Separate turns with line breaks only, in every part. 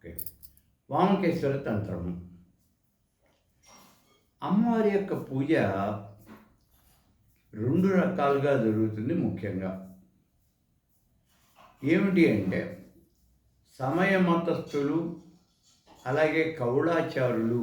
Okay. వామకేశ్వర తంత్రము. అమ్మవారి యొక్క పూజ 2 రకాలుగా జరుగుతుంది ముఖ్యంగా. ఏమిటి అంటే సమయ మతస్థులు అలాగే కౌళాచారులు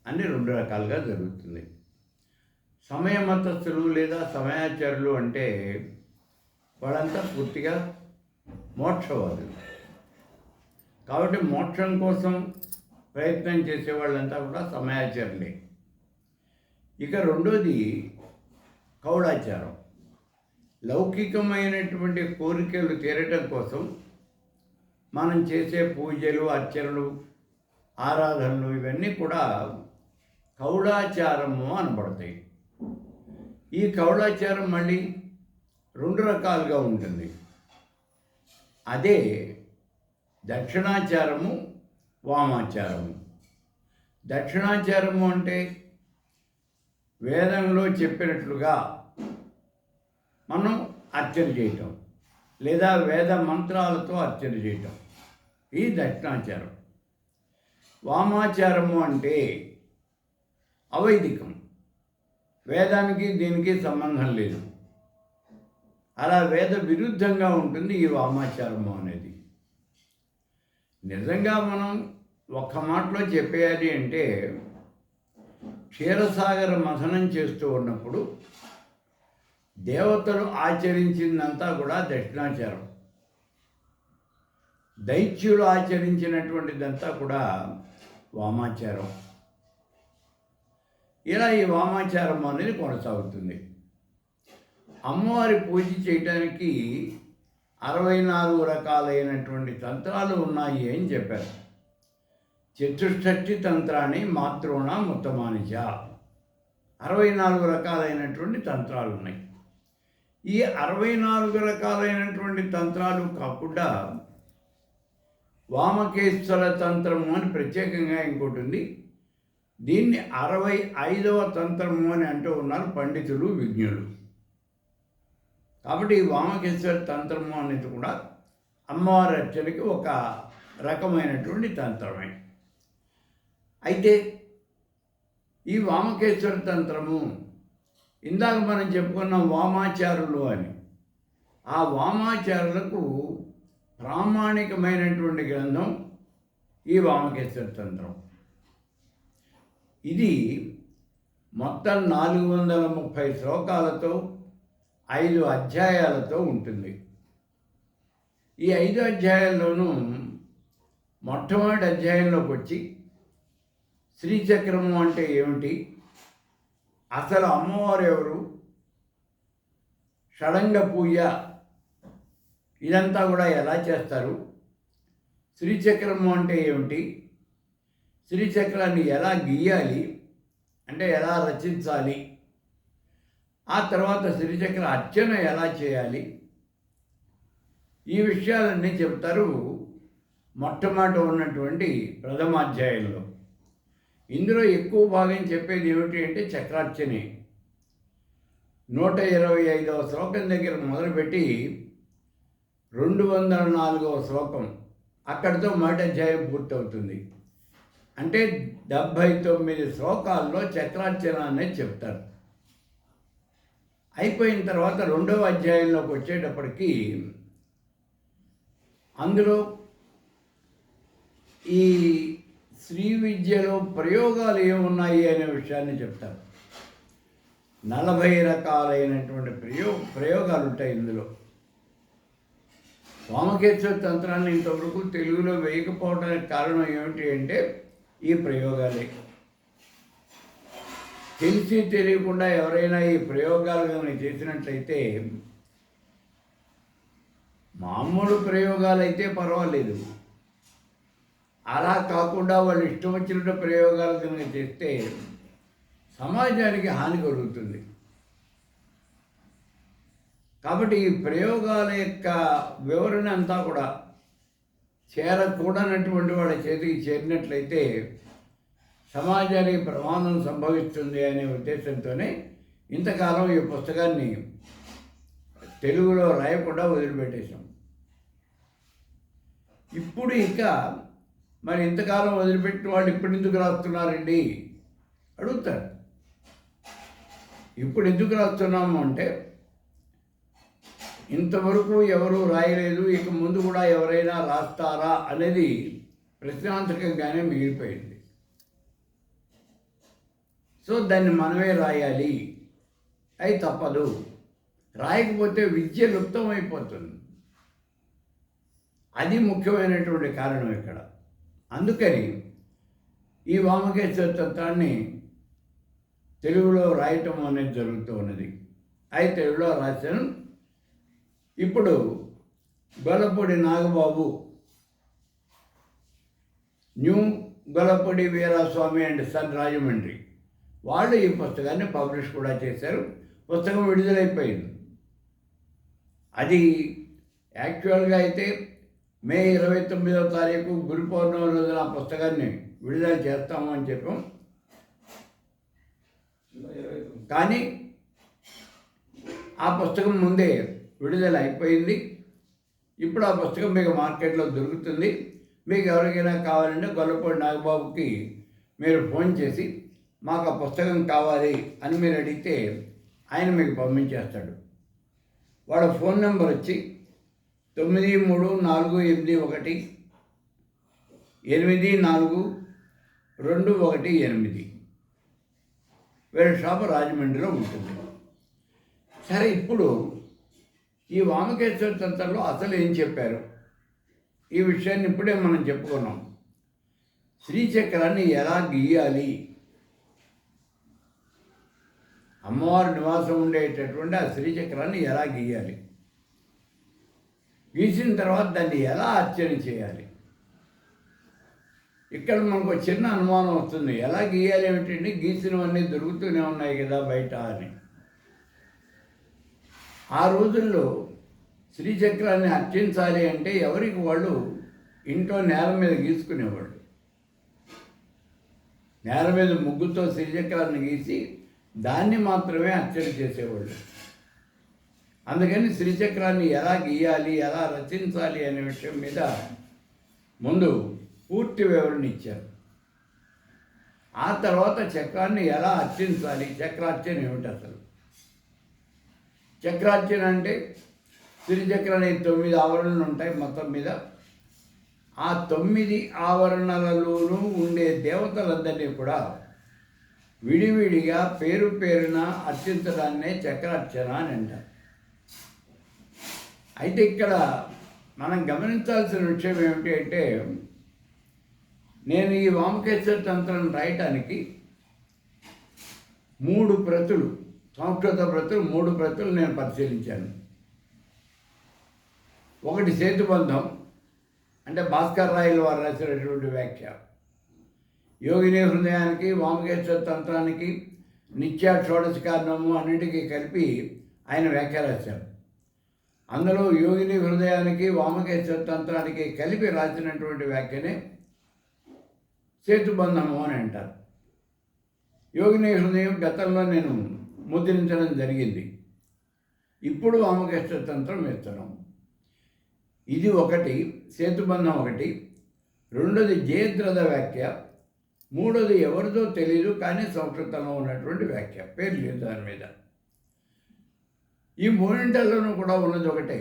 అని 2 రకాలుగా జరుగుతుంది. సమయ మతస్థులు లేదా సమయాచారులు అంటే వాళ్ళంతా పూర్తిగా మోక్షవాదులు. కాబట్టి మోక్షం కోసం ప్రయత్నం చేసే వాళ్ళంతా కూడా సమయాచారులే. ఇక రెండోది కౌళాచారం. లౌకికమైనటువంటి కోరికలు తీరటం కోసం మనం చేసే పూజలు, అర్చనలు, ఆరాధనలు ఇవన్నీ కూడా కౌళాచారము అనబడతాయి. ఈ కౌళాచారం మళ్ళీ 2 రకాలుగా ఉంటుంది. అదే దక్షిణాచారము, వామాచారము. దక్షిణాచారము అంటే వేదంలో చెప్పినట్లుగా మనం అర్చన చేయటం లేదా వేద మంత్రాలతో అర్చన చేయటం, ఈ దక్షిణాచారం. వామాచారము అంటే అవైదికం, వేదానికి దీనికి సంబంధం లేదు. అలా వేద విరుద్ధంగా ఉంటుంది ఈ వామాచారము అనేది. నిజంగా మనం ఒక్క మాటలో చెప్పేయాలి అంటే క్షీరసాగర మథనం చేస్తూ ఉన్నప్పుడు దేవతలు ఆచరించిందంతా కూడా దక్షిణాచారం, దైత్యులు ఆచరించినటువంటిదంతా కూడా వామాచారం. ఇలా ఈ వామాచారం అనేది కొనసాగుతుంది. అమ్మవారి పూజ చేయటానికి 64 రకాలైనటువంటి తంత్రాలు ఉన్నాయి అని చెప్పారు. చతుష్షష్ఠి తంత్రాన్ని మాతృణాం ఉత్తమానిచ. 64 రకాలైనటువంటి తంత్రాలు ఉన్నాయి. ఈ 64 రకాలైనటువంటి తంత్రాలు కాకుండా వామకేశ్వర తంత్రము అని ప్రత్యేకంగా ఇంకోటి ఉంది. దీన్ని 65వ తంత్రము అని అంటూ ఉన్నారు పండితులు, విజ్ఞులు. కాబట్టి ఈ వామకేశ్వర తంత్రము అనేది కూడా అమ్మవారి అర్చనకి ఒక రకమైనటువంటి తంత్రమే. అయితే ఈ వామకేశ్వర తంత్రము ఇందాక మనం చెప్పుకున్నాం వామాచారులు అని. ఆ వామాచారులకు ప్రామాణికమైనటువంటి గ్రంథం ఈ వామకేశ్వర తంత్రం. ఇది మొత్తం 430 శ్లోకాలతో 5 అధ్యాయాలతో ఉంటుంది. ఈ 5 అధ్యాయాల్లోనూ మొట్టమొదటి అధ్యాయంలోకి వచ్చి శ్రీచక్రము అంటే ఏమిటి, అసలు అమ్మవారు ఎవరు, షడంగ పూజ ఇదంతా కూడా ఎలా చేస్తారు, శ్రీచక్రము అంటే ఏమిటి, శ్రీచక్రాన్ని ఎలా గీయాలి అంటే ఎలా రచించాలి, ఆ తర్వాత శ్రీచక్ర అర్చన ఎలా చేయాలి, ఈ విషయాలన్నీ చెప్తారు మొట్టమొదట ఉన్నటువంటి ప్రథమాధ్యాయంలో. ఇందులో ఎక్కువ భాగం చెప్పేది ఏమిటి అంటే చక్రార్చనే. 125వ శ్లోకం దగ్గర మొదలుపెట్టి 204వ శ్లోకం అక్కడితో మొదటి అధ్యాయం పూర్తవుతుంది. అంటే 79 శ్లోకాల్లో చక్రార్చన అనేది చెప్తారు. అయిపోయిన తర్వాత 2వ అధ్యాయంలోకి వచ్చేటప్పటికి అందులో ఈ శ్రీ విద్యలో ప్రయోగాలు ఏమున్నాయి అనే విషయాన్ని చెప్తారు. 40 రకాలైనటువంటి ప్రయోగాలు ఉంటాయి ఇందులో. వామకేశ్వర తంత్రాన్ని ఇంతవరకు తెలుగులో వేయకపోవడానికి కారణం ఏమిటి అంటే ఈ ప్రయోగాలే. తెలిసి తెలియకుండా ఎవరైనా ఈ ప్రయోగాలు కానీ చేసినట్లయితే, మామూలు ప్రయోగాలు అయితే పర్వాలేదు, అలా కాకుండా వాళ్ళు ఇష్టం వచ్చినట్టు ప్రయోగాలు కనుక చేస్తే సమాజానికి హాని కలుగుతుంది. కాబట్టి ఈ ప్రయోగాల యొక్క వివరణ అంతా కూడా చేరకూడనటువంటి వాళ్ళ చేతికి చేరినట్లయితే సమాజానికి ప్రమాదం సంభవిస్తుంది అనే ఉద్దేశంతోనే ఇంతకాలం ఈ పుస్తకాన్ని తెలుగులో రాయకుండా వదిలిపెట్టేశాం. ఇప్పుడు ఇక మరి ఇంతకాలం వదిలిపెట్టిన వాళ్ళు ఇప్పుడు ఎందుకు రాస్తున్నారండి అడుగుతారు. ఇప్పుడు ఎందుకు రాస్తున్నాము అంటే ఇంతవరకు ఎవరు రాయలేదు, ఇక ముందు కూడా ఎవరైనా రాస్తారా అనేది ప్రశ్నార్థకంగానే మిగిలిపోయింది. సో దాన్ని మనమే రాయాలి, అది తప్పదు. రాయకపోతే విద్య లుప్తమైపోతుంది. అది ముఖ్యమైనటువంటి కారణం ఇక్కడ. అందుకని ఈ వామకేశ్వర తత్వాన్ని తెలుగులో రాయటం అనేది జరుగుతూ ఉన్నది. అది తెలుగులో రాశాను. ఇప్పుడు Gollapudi Nagababu, new Gollapudi Veeraswamy and son Rajahmundry వాళ్ళు ఈ పుస్తకాన్ని పబ్లిష్ కూడా చేశారు. పుస్తకం విడుదలైపోయింది. అది యాక్చువల్గా అయితే మే 29వ తారీఖు గురు పౌర్ణమి రోజున ఆ పుస్తకాన్ని విడుదల చేస్తాము అని చెప్పాం. కానీ ఆ పుస్తకం ముందే విడుదల అయిపోయింది. ఇప్పుడు ఆ పుస్తకం మీకు మార్కెట్లో దొరుకుతుంది. మీకు ఎవరికైనా కావాలంటే గొల్లపూడి నాగబాబుకి మీరు ఫోన్ చేసి మాకు ఆ పుస్తకం కావాలి అని మీరు అడిగితే ఆయన మీకు పంపించేస్తాడు. వాళ్ళ ఫోన్ నెంబర్ వచ్చి 9341848218. వీళ్ళ షాపు రాజమండ్రిలో ఉంటుంది. సరే, ఇప్పుడు ఈ వామకేశ్వర తంత్రంలో అసలు ఏం చెప్పారు ఈ విషయాన్ని ఇప్పుడే మనం చెప్పుకున్నాం. శ్రీచక్రాన్ని ఎలా గీయాలి, అమ్మవారి నివాసం ఉండేటటువంటి ఆ శ్రీచక్రాన్ని ఎలా గీయాలి, గీసిన తర్వాత దాన్ని ఎలా అర్చన చేయాలి. ఇక్కడ మనకు చిన్న అనుమానం వస్తుంది, ఎలా గీయాలి ఏమిటండి, గీసినవన్నీ దొరుకుతూనే ఉన్నాయి కదా బయట అని. ఆ రోజుల్లో శ్రీచక్రాన్ని అర్చించాలి అంటే ఎవరికి వాళ్ళు ఇంట్లో నేల మీద గీసుకునేవాళ్ళు. నేల మీద ముగ్గుతో శ్రీచక్రాన్ని గీసి దాన్ని మాత్రమే అర్చన చేసేవాళ్ళు. అందుకని శ్రీచక్రాన్ని ఎలా గీయాలి, ఎలా రచించాలి అనే విషయం మీద ముందు పూర్తి వివరణ ఇచ్చారు. ఆ తర్వాత చక్రాన్ని ఎలా అర్చించాలి, చక్రార్చన ఏమిటి అసలు. చక్రార్చన అంటే శ్రీచక్రానికి 9 ఆవరణలు ఉంటాయి మొత్తం మీద. ఆ 9 ఆవరణలలోనూ ఉండే దేవతలందరినీ కూడా విడివిడిగా పేరు పేరున అర్చించడాన్నే చక్రార్చన అని అంటారు. అయితే ఇక్కడ మనం గమనించాల్సిన విషయం ఏమిటి అంటే, నేను ఈ వామకేశ్వర తంత్రం రాయటానికి 3 ప్రతులు, సంస్కృత ప్రతులు 3 ప్రతులు నేను పరిశీలించాను. ఒకటి సేతుబంధం, అంటే భాస్కర్ రాయల వారు రాసినటువంటి వ్యాఖ్య. యోగిని హృదయానికి, వామకేశ్వర తంత్రానికి, నిత్య షోడశ కారణము అన్నింటికీ కలిపి ఆయన వ్యాఖ్య రాశారు. అందులో యోగిని హృదయానికి, వామకేశ్వర తంత్రానికి కలిపి రాసినటువంటి వ్యాఖ్యనే సేతుబంధము అని అంటారు. యోగిని హృదయం గతంలో నేను ముద్రించడం జరిగింది. ఇప్పుడు వామకేశ్వర తంత్రం వేస్తున్నాం. ఇది ఒకటి, సేతుబంధం ఒకటి. రెండోది జయద్రథ వ్యాఖ్య. మూడోది ఎవరిదో తెలియదు కానీ సంస్కృతంలో ఉన్నటువంటి వ్యాఖ్య, పేరు లేదు దాని మీద. ఈ మూడింటిలోనూ కూడా ఉన్నది ఒకటే.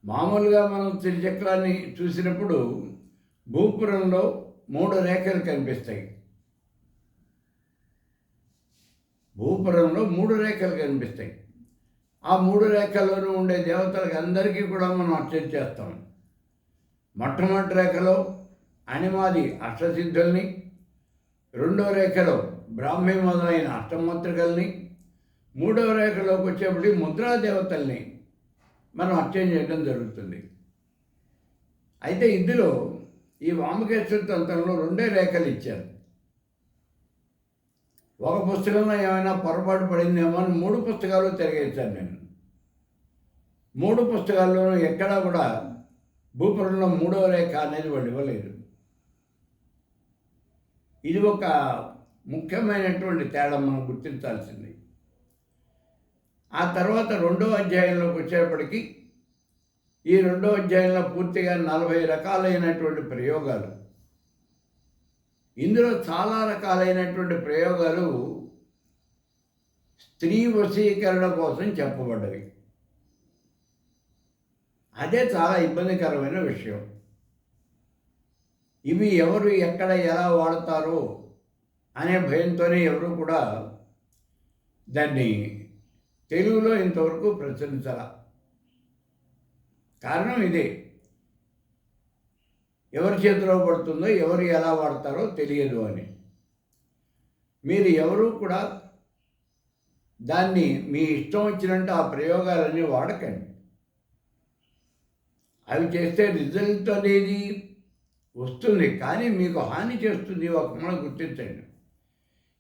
మామూలుగా మనం త్రిచక్రాన్ని చూసినప్పుడు భూపురంలో 3 రేఖలు కనిపిస్తాయి. భూపురంలో 3 రేఖలు కనిపిస్తాయి. ఆ 3 రేఖల్లోనూ ఉండే దేవతలకు అందరికీ కూడా మనం అర్చన చేస్తాం. మొట్టమొదటి రేఖలో అనిమాది అష్టసిద్ధుల్ని, రెండో రేఖలో బ్రాహ్మీ మొదలైన అష్టమాత్రికల్ని, మూడవ రేఖలోకి వచ్చేప్పటికి ముద్రాదేవతల్ని మనం అర్చన చేయడం జరుగుతుంది. అయితే ఇందులో ఈ వామకేశ్వర తంత్రంలో 2 రేఖలు ఇచ్చారు. ఒక పుస్తకంలో ఏమైనా పొరపాటు పడిందేమో అని 3 పుస్తకాలు తిరగేశాను నేను. 3 పుస్తకాల్లోనూ ఎక్కడా కూడా భూపురంలో 3వ రేఖ అనేది వాళ్ళు ఇవ్వలేదు. ఇది ఒక ముఖ్యమైనటువంటి తేడా మనం గుర్తించాల్సింది. ఆ తర్వాత 2వ అధ్యాయంలోకి వచ్చేప్పటికీ ఈ 2వ అధ్యాయంలో పూర్తిగా 40 రకాలైనటువంటి ప్రయోగాలు. ఇందులో చాలా రకాలైనటువంటి ప్రయోగాలు స్త్రీ వశీకరణ కోసం చెప్పబడ్డవి. అదే చాలా ఇబ్బందికరమైన విషయం. ఇవి ఎవరు ఎక్కడ ఎలా వాడతారో అనే భయంతోనే ఎవరు కూడా దాన్ని తెలుగులో ఇంతవరకు ప్రచురించాల. కారణం ఇదే, ఎవరి చేతిలో పడుతుందో ఎవరు ఎలా వాడతారో తెలియదు అని. మీరు ఎవరు కూడా దాన్ని మీ ఇష్టం వచ్చినట్టు ఆ ప్రయోగాలన్నీ వాడకండి. అవి చేస్తే రిజల్ట్ అనేది వస్తుంది, కానీ మీకు హాని చేస్తుంది. ఒక మన గుర్తించండి.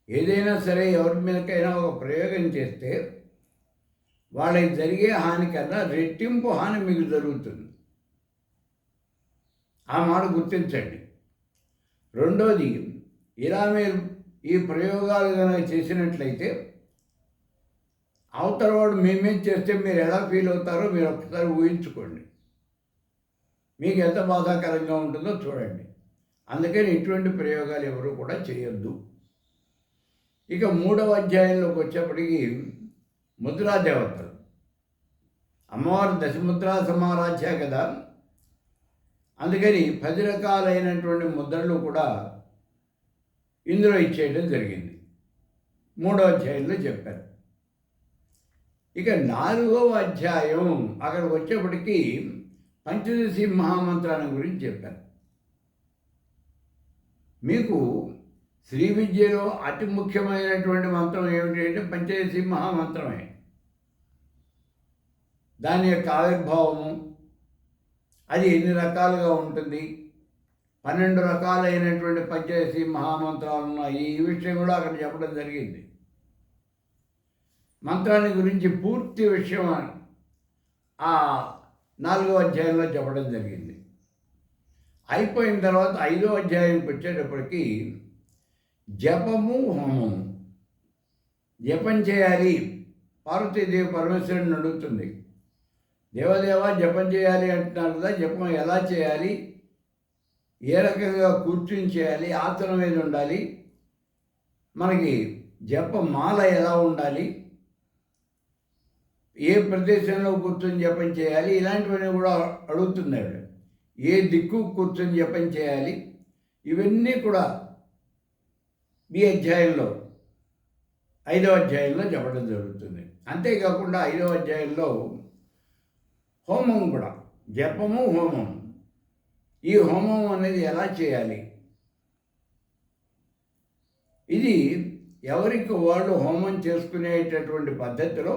ఏదైనా సరే ఎవరి మీదకైనా ఒక ప్రయోగం చేస్తే వాళ్ళకి జరిగే హాని కన్నా రెట్టింపు హాని మీకు జరుగుతుంది. ఆ మాట గుర్తించండి. రెండోది, ఇలా మీరు ఈ ప్రయోగాలు కనుక చేసినట్లయితే అవతల వాడు మేమేం చేస్తే మీరు ఎలా ఫీల్ అవుతారో మీరు ఒకసారి ఊహించుకోండి. మీకు ఎంత బాధాకరంగా ఉంటుందో చూడండి. అందుకని ఇటువంటి ప్రయోగాలు ఎవరు కూడా చేయొద్దు. ఇక 3వ అధ్యాయంలోకి వచ్చేప్పటికి ముద్రా దేవతలు. అమ్మవారు దశముద్రా సమారాధ్య కదా, అందుకని 10 రకాలైనటువంటి ముద్రలు కూడా ఇందులో ఇచ్చేయడం జరిగింది. 3వ అధ్యాయంలో చెప్పారు. ఇక 4వ అధ్యాయం అక్కడికి వచ్చేప్పటికీ పంచదశి మహామంత్రాన్ని గురించి చెప్పారు. మీకు శ్రీ విద్యలో అతి ముఖ్యమైనటువంటి మంత్రం ఏమిటి అంటే పంచదశి మహామంత్రమే. దాని యొక్క ఆవిర్భావము, అది ఎన్ని రకాలుగా ఉంటుంది, 12 రకాలైనటువంటి పంచదశి మహామంత్రాలు ఉన్నాయి. ఈ విషయం కూడా అక్కడ చెప్పడం జరిగింది. మంత్రాన్ని గురించి పూర్తి విషయం ఆ 4వ అధ్యాయంలో చెప్పడం జరిగింది. అయిపోయిన తర్వాత 5వ అధ్యాయంకి వచ్చేటప్పటికి జపము హోమము. జపం చేయాలి. పార్వతీదేవి పరమేశ్వరుని అడుగుతుంది, దేవదేవ జపం చేయాలి అంటున్నారు కదా, జపం ఎలా చేయాలి, ఏ రకంగా కూర్చుని చేయాలి, ఆసనం మీద ఉండాలి, మనకి జపమాల ఎలా ఉండాలి, ఏ ప్రదేశంలో కూర్చొని జపం చేయాలి, ఇలాంటివన్నీ కూడా అడుగుతున్నాడు. ఏ దిక్కు కూర్చొని జపం చేయాలి, ఇవన్నీ కూడా ఈ అధ్యాయంలో 5వ అధ్యాయంలో చెప్పడం జరుగుతుంది. అంతేకాకుండా 5వ అధ్యాయంలో హోమం కూడా, జపము హోమం. ఈ హోమం అనేది ఎలా చేయాలి, ఇది ఎవరికి వాళ్ళు హోమం చేసుకునేటటువంటి పద్ధతిలో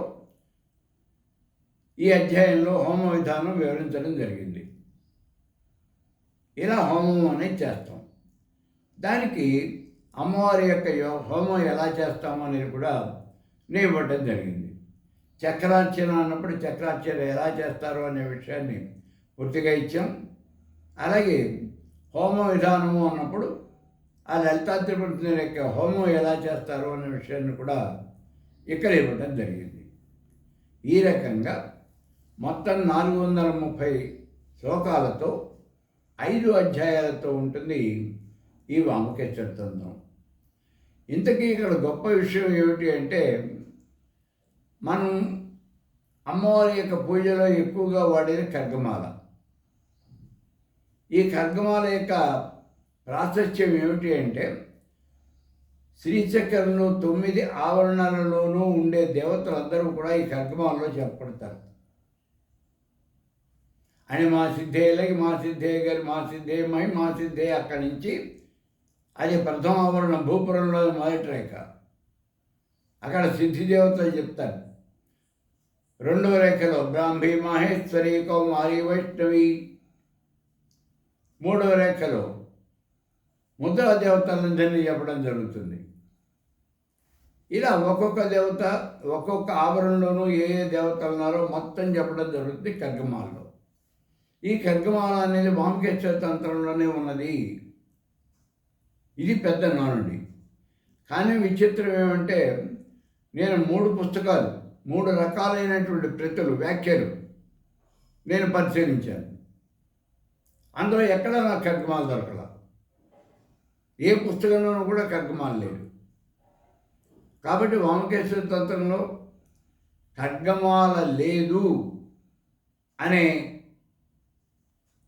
ఈ అధ్యాయంలో హోమ విధానం వివరించడం జరిగింది. ఇలా హోమం అనేది చేస్తాం. దానికి అమ్మవారి యొక్క హోమం ఎలా చేస్తామో అనేది కూడా నేర్పడం జరిగింది. చక్రార్చన అన్నప్పుడు చక్రార్చన ఎలా చేస్తారో అనే విషయాన్ని పూర్తిగా ఇచ్చాం. అలాగే హోమ విధానము అన్నప్పుడు ఆ లలితా త్రిపుర యొక్క హోమం ఎలా చేస్తారో అనే విషయాన్ని కూడా ఇక్కడ ఇవ్వడం జరిగింది. ఈ రకంగా మొత్తం 430 శ్లోకాలతో 5 అధ్యాయాలతో ఉంటుంది ఈ వామకేశ్వర తంత్రం. ఇంతకీ ఇక్కడ గొప్ప విషయం ఏమిటి అంటే, మనం అమ్మవారి యొక్క పూజలో ఎక్కువగా వాడేది ఖడ్గమాల. ఈ ఖడ్గమాల యొక్క ప్రాశస్త్యం ఏమిటి అంటే, శ్రీచక్రంలో 9 ఆవరణలలోనూ ఉండే దేవతలందరూ కూడా ఈ ఖడ్గమాలలో చెప్పబడతారు. అని మా సిద్ధేలకి మా సిద్ధే గారి మా సిద్ధే మై మా సిద్ధే, అక్కడి నుంచి అది ప్రథమ ఆవరణం భూపురంలో మొదటి రేఖ. అక్కడ సిద్ధి దేవతలు చెప్తారు. 2వ రేఖలో బ్రాహ్మీ మహేశ్వరి కౌమారి వైష్ణవి. 3వ రేఖలో ముద్రా దేవతలందరినీ చెప్పడం జరుగుతుంది. ఇలా ఒక్కొక్క దేవత ఒక్కొక్క ఆవరణలోనూ ఏ ఏ దేవతలు ఉన్నారో మొత్తం చెప్పడం జరుగుతుంది ఖడ్గమాలలో. ఈ ఖడ్గమాల అనేది వామకేశ్వర తంత్రంలోనే ఉన్నది. ఇది పెద్ద నానుడి. కానీ విచిత్రం ఏమంటే, నేను 3 పుస్తకాలు 3 రకాలైనటువంటి ప్రతులు వ్యాఖ్యలు నేను పరిశీలించాను. అందులో ఎక్కడ నాకు ఖడ్గమాల దొరకల. ఏ పుస్తకంలోనూ కూడా ఖడ్గమాల లేదు. కాబట్టి వామకేశ్వర తంత్రంలో ఖడ్గమాల లేదు అనే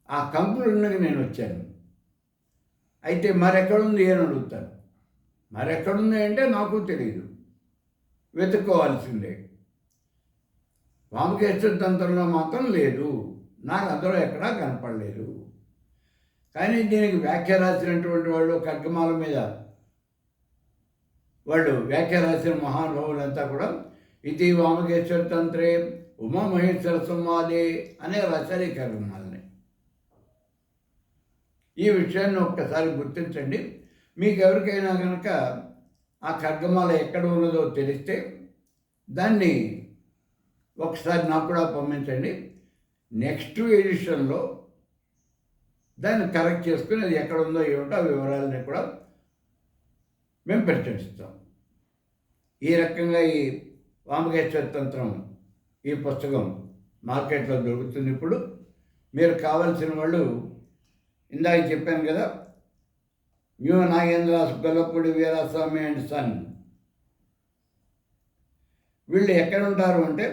ఆ కంక్లూజన్కి నేను వచ్చాను. అయితే మరెక్కడుంది అని అడుగుతాను. మరెక్కడుంది అంటే నాకు తెలియదు, వెతుక్కోవాల్సిందే. వామకేశ్వర తంత్రంలో మాత్రం లేదు, నాకు అందులో ఎక్కడా కనపడలేదు. కానీ దీనికి వ్యాఖ్య రాసినటువంటి వాళ్ళు ఖడ్గమాల మీద వాళ్ళు వ్యాఖ్య రాసిన మహానుభావులంతా కూడా ఇది వామకేశ్వర తంత్రే ఉమామహేశ్వర సంవాదే అనే రాశారు ఈ ఖడ్గమాలని. ఈ విషయాన్ని ఒక్కసారి గుర్తించండి. మీకు ఎవరికైనా కనుక ఆ ఖడ్గమాల ఎక్కడ ఉన్నదో తెలిస్తే దాన్ని ఒకసారి నాకు కూడా పంపించండి. నెక్స్ట్ ఎడిషన్లో దాన్ని కరెక్ట్ చేసుకుని అది ఎక్కడ ఉందో ఏమిటో ఆ వివరాలని కూడా మేము ప్రచురిస్తాం. ఈ రకంగా ఈ వామకేశ్వర తంత్రం ఈ పుస్తకం మార్కెట్లో దొరుకుతుంది. ఇప్పుడు మీరు కావాల్సిన వాళ్ళు ఇందాక చెప్పాను కదా, new Nagendra's Gollapudi Veeraswamy and son. వీళ్ళు ఎక్కడ ఉంటారు అంటే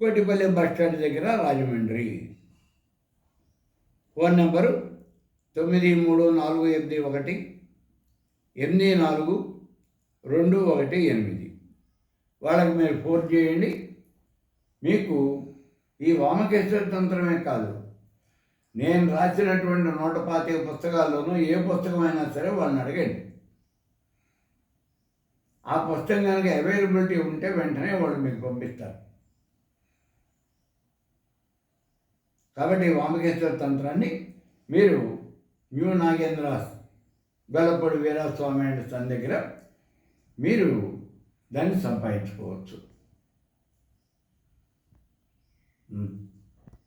కోటిపల్లి బస్ స్టాండ్ దగ్గర, రాజమండ్రి. Phone number 9341848218. వాళ్ళకి మీరు ఫోన్ చేయండి. మీకు ఈ వామకేశ్వర తంత్రమే కాదు, నేను రాసినటువంటి 125 పుస్తకాల్లోనూ ఏ పుస్తకమైనా సరే వాళ్ళని అడగండి. ఆ పుస్తకం కనుక అవైలబిలిటీ ఉంటే వెంటనే వాళ్ళు మీకు పంపిస్తారు. కాబట్టి వామకేశ్వర తంత్రాన్ని మీరు new Nagendra's Gollapudi Veeraswamy and son దగ్గర మీరు దాన్ని సంపాదించుకోవచ్చు.